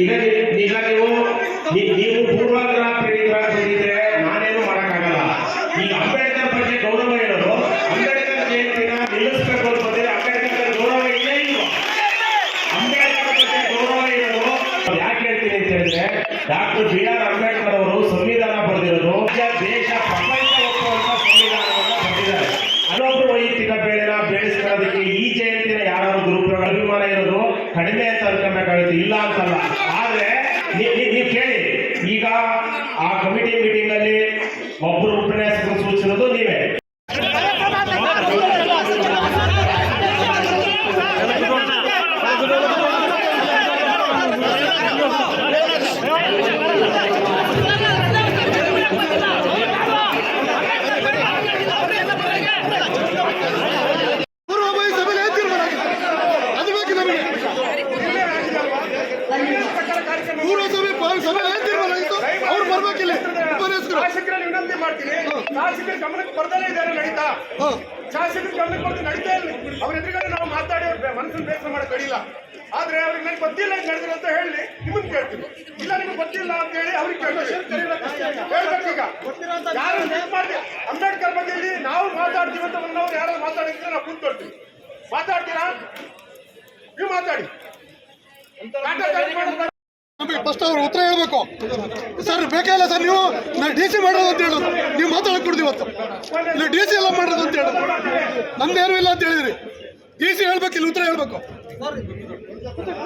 ಈಗ ಈಗ ನೀವು ಪೂರ್ವಾಗ್ರಹ ಪ್ರೇರಿತರಾಗಿದ್ರೆ ನಾನೇನು ಮಾಡಕ್ಕಾಗಲ್ಲ. ಈಗ ಅಂಬೇಡ್ಕರ್ ಬಗ್ಗೆ ಗೌರವ ಇರೋದು, ಅಂಬೇಡ್ಕರ್ ಜಯಂತಿನ ನಿಲ್ಲಿಸಬೇಕು ಅಂತ ಬಂದ್ರೆ ಅಂಬೇಡ್ಕರ್ ಗೌರವ ಇಲ್ಲೇ ಇಲ್ವಾ? ಅಂಬೇಡ್ಕರ್ ಬಗ್ಗೆ ಗೌರವ ಇರೋದು ಯಾಕೆ ಹೇಳ್ತೀನಿ ಅಂತ ಹೇಳಿದ್ರೆ, ಡಾಕ್ಟರ್ BR ಅಂಬೇಡ್ಕರ್ ಅವರು ಸಂವಿಧಾನ ಬರೆದಿರೋದು ದೇಶ ಪ್ರಪಂಚ ಒಪ್ಪುವಂತ ಸಂವಿಧಾನವನ್ನ ಬರೆದಿದ್ದಾರೆ. ಅದೊಬ್ಬರು ವೈಯಕ್ತಿಕ ಬೇಳೆನ ಬೆಳೆಸ್ಕೊಳ್ಳೋದಕ್ಕೆ ಈ ಜಯಂತಿನ ಯಾರು ದುರುಪಯೋಗ ಅಭಿಮಾನ ಇರೋದು ಕಡಿಮೆ ಅಂತ ಅನ್ಕೊಬೇಕಾಗುತ್ತೆ, ಇಲ್ಲ ಅಂತಲ್ಲ. ಆದ್ರೆ ನೀವು ಕೇಳಿ, ಈಗ ಆ ಕಮಿಟಿ ಮೀಟಿಂಗ್ ಅಲ್ಲಿ ಒಬ್ಬರು ಉಪನ್ಯಾಸಕರು ಸೂಚಿಸಿರೋದು ನೀವೇ. ಶಾಸಕರಲ್ಲಿ ವಿನಂತಿ ಮಾಡ್ತೀನಿ, ಶಾಸಕರ ಗಮನಕ್ಕೆ ಬರ್ದಲೇ ಇದ್ದಾರೆ ನಡೀತಾ, ಶಾಸಕರ ಗಮನಕ್ಕೆ ಬರ್ದು ನಡೀತಾ ಇಲ್ಲ. ಅವ್ರ ಎದುರುಗಡೆ ನಾವು ಮಾತಾಡಿ ಮನಸ್ಸನ್ನು ಬೇಸರ ಮಾಡಕ್ ಕಡಿಲ್ಲ. ಆದ್ರೆ ಅವ್ರಿಗೆ ನನಗೆ ಗೊತ್ತಿಲ್ಲ ನಡೆದ್ರು ಅಂತ ಹೇಳಿ ನಿಮ್ಮನ್ನ ಕೇಳ್ತೀವಿ, ಇಲ್ಲ ನಿಮ್ಗೆ ಗೊತ್ತಿಲ್ಲ ಅಂತ ಹೇಳಿ ಅವ್ರಿಗೆ ಕೇಳ್ತೀವಿ. ಹೇಳ್ಬೇಕೀಗ ಯಾರು ಮಾಡಿ ಅಂಬೇಡ್ಕರ್ ಬಗ್ಗೆ ಇಲ್ಲಿ ನಾವು ಮಾತಾಡ್ತೀವಿ ಅಂತ ಒಂದವ್ರು ಯಾರು ಮಾತಾಡಿದ್ರೆ ನಾವು ಕೂತ್ಕೊಳ್ತೀವಿ. ಮಾತಾಡ್ತೀರಾ? ನೀವು ಮಾತಾಡಿ. ಫಸ್ಟ್ ಅವ್ರು ಉತ್ತರ ಹೇಳ್ಬೇಕು. ಸರ್ ಬೇಕಾಗಿಲ್ಲ ಸರ್, ನೀವು ನಾನು DC ಮಾಡೋದು ಅಂತ ಹೇಳೋದು, ನೀವು ಮಾತಾಡಕ್ ಕೊಡ್ತೀವಿ ಇವತ್ತು. ಇಲ್ಲ DC ಎಲ್ಲ ಮಾಡೋದು ಅಂತ ಹೇಳೋದು, ನಮ್ದೇನು ಇಲ್ಲ ಅಂತ ಹೇಳಿದ್ರಿ. DC ಹೇಳ್ಬೇಕು, ಇಲ್ಲಿ ಉತ್ತರ ಹೇಳ್ಬೇಕು.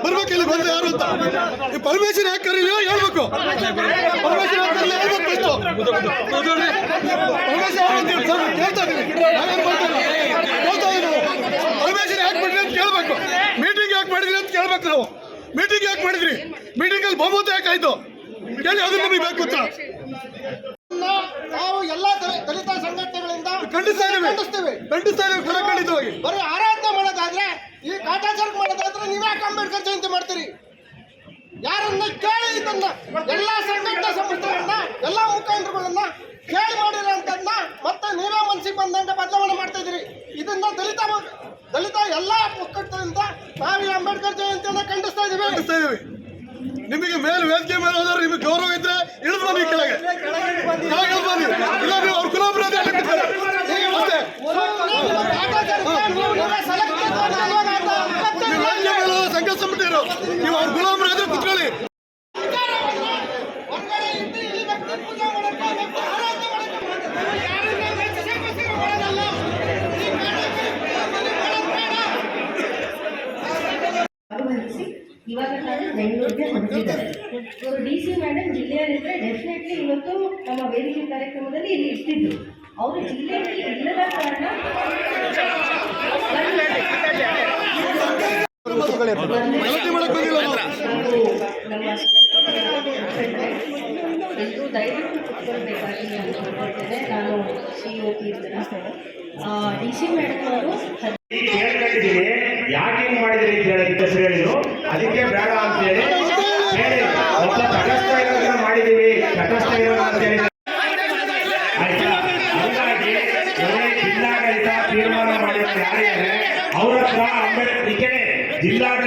ಬರ್ಬೇಕಿಲ್ಲ ಬಂದ್ರೆ ಯಾರು ಅಂತ ಈ ಪರ್ಮಿಷನ್ ಯಾಕೆ ಕರೀಲಿ ಹೇಳ್ಬೇಕು. ಪರ್ಮಿಷನ್ ಯಾಕೆ ಕರೀಲಿ ಹೇಳ್ಬೇಕು. ಇಷ್ಟು ಪರ್ಮಿಷನ್ ಯಾರು ಅಂತ ಹೇಳಿ ಸರ್ ಕೇಳ್ತಾ ಇದೀವಿ, ನಾವೇನು ಮಾಡ್ತೀವಿ ಕೇಳ್ತಾ ಇದೀವಿ. ಪರ್ಮಿಷನ್ ಯಾಕೆ ಮಾಡಿದ್ರಿ ಅಂತ ಕೇಳ್ಬೇಕು. ಮೀಟಿಂಗ್ ಯಾಕೆ ಮಾಡಿದ್ರಿ ಅಂತ ಕೇಳ್ಬೇಕು. ನಾವು ಮೀಟಿಂಗ್ ಯಾಕೆ ಮಾಡಿದ್ರಿ, ಮೀಟಿಂಗ್ ಅಲ್ಲಿ ಬಹುಮತ ಯಾಕಾಯ್ತು ಕೇಳಿ, ಅದು ನಮಗೆ ಬೇಕು ಉತ್ತರ. ನಾವು ಎಲ್ಲ ದಲಿತ ಸಂಘಟನೆಗಳಿಂದ ಖಂಡಿಸ್ತಾ ಇದ್ದೀವಿ ಖಂಡಿತವಾಗಿ. ಬರೀ ಆರಾಧನೆ ಮಾಡೋದಾದ್ರೆ, ಈ ಕಾಟಾಚಾರ ಮಾಡೋದಾದ್ರೆ ನೀವೇ ಅಂಬೇಡ್ಕರ್ ಜಯಂತಿ ಮಾಡ್ತೀರಿ. ಯಾರನ್ನ ಕೇಳಿ ಇದನ್ನ ಎಲ್ಲ ಸಂಘಟನಾ ಸಂಸ್ಥೆಗಳನ್ನ ಎಲ್ಲ ಮುಖಂಡರುಗಳನ್ನ ಕೇಳಿ ಮಾಡಿರೋಂಥದ್ದನ್ನ ಮತ್ತೆ ನೀವೇ ಮನಸ್ಸಿಗೆ ಬಂದಂಗೆ ಬದಲಾವಣೆ ಮಾಡ್ತಾ ಇದ್ದೀರಿ. ಇದನ್ನ ದಲಿತ ಎಲ್ಲ ಒಕ್ಕಟ್ಟಿನಿಂದ ನಾವು ಈ ಅಂಬೇಡ್ಕರ್ ಜಯಂತಿಯನ್ನ ಖಂಡಿಸ್ತಾ ಇದೀವಿ. ನಿಮಗೆ ಮೇಲೆ ವೇದಿಕೆ ಮೇಲೆ ಹೋದ್ರೆ ನಿಮಗೆ ಗೌರವ ಇದ್ರೆ ಇಳಿದು ಬನ್ನಿ ಕೆಳಗೆ ಬನ್ನಿ. ಇಲ್ಲ ನೀವು ಅವ್ರ ಕುಲಾಭಿವೃದ್ಧಿ ಸಂಘ ಸಂಸ್ಥೆಯರು, ನೀವು ಅವ್ರ ಗುಲಾಮರಾದ್ರೆ ಕುತ್ಕೊಳ್ಳಿ. ಇವಾಗ ನಾನು ಬೆಂಗಳೂರಿಗೆ ಹೊರಟಿದ್ದಾರೆ. ಇವರು DC ಮೇಡಮ್ ಜಿಲ್ಲೆಯಲ್ಲಿದ್ದರೆ ಡೆಫಿನೆಟ್ಲಿ ಇವತ್ತು ನಮ್ಮ ವೇದಿಕೆ ಕಾರ್ಯಕ್ರಮದಲ್ಲಿ ಇಲ್ಲಿ ಇರ್ತಿದ್ರು. ಅವರು ಜಿಲ್ಲೆಯಲ್ಲಿ ಇಲ್ಲದ ಕಾರಣ ನಮ್ಮ ಎಲ್ಲರೂ ದಯವಿಟ್ಟು ಕುತ್ಕೊಳ್ಬೇಕಾಗಿ ನಾನು ಹೇಳ್ತೇನೆ. ನಾನು COP DC ಮೇಡಮ್ ಅವರು ಕೇಳ್ಕೊಂಡಿದ್ದೀನಿ, ಯಾಕೆ ಹಿಂಗ್ ಮಾಡಿದ್ರಿ ಅಂತ ಹೇಳಿದ್ರು. ಅದಕ್ಕೆ ಬೇಡ ಅಂತ ಹೇಳಿ ತಟಸ್ಥ ಇರೋದನ್ನ ಮಾಡಿದೀವಿ, ತಟಸ್ಥ ಇರೋದು ಅಂತ ಹೇಳಿ ಆಯ್ತಾ. ಹೀಗಾಗಿ ಜಿಲ್ಲಾಡಳಿತ ತೀರ್ಮಾನ ಮಾಡಿದ್ರೆ ಯಾರಿದ್ದಾರೆ ಅವ್ರ ಹತ್ರ ಜಿಲ್ಲಾಡಳಿತ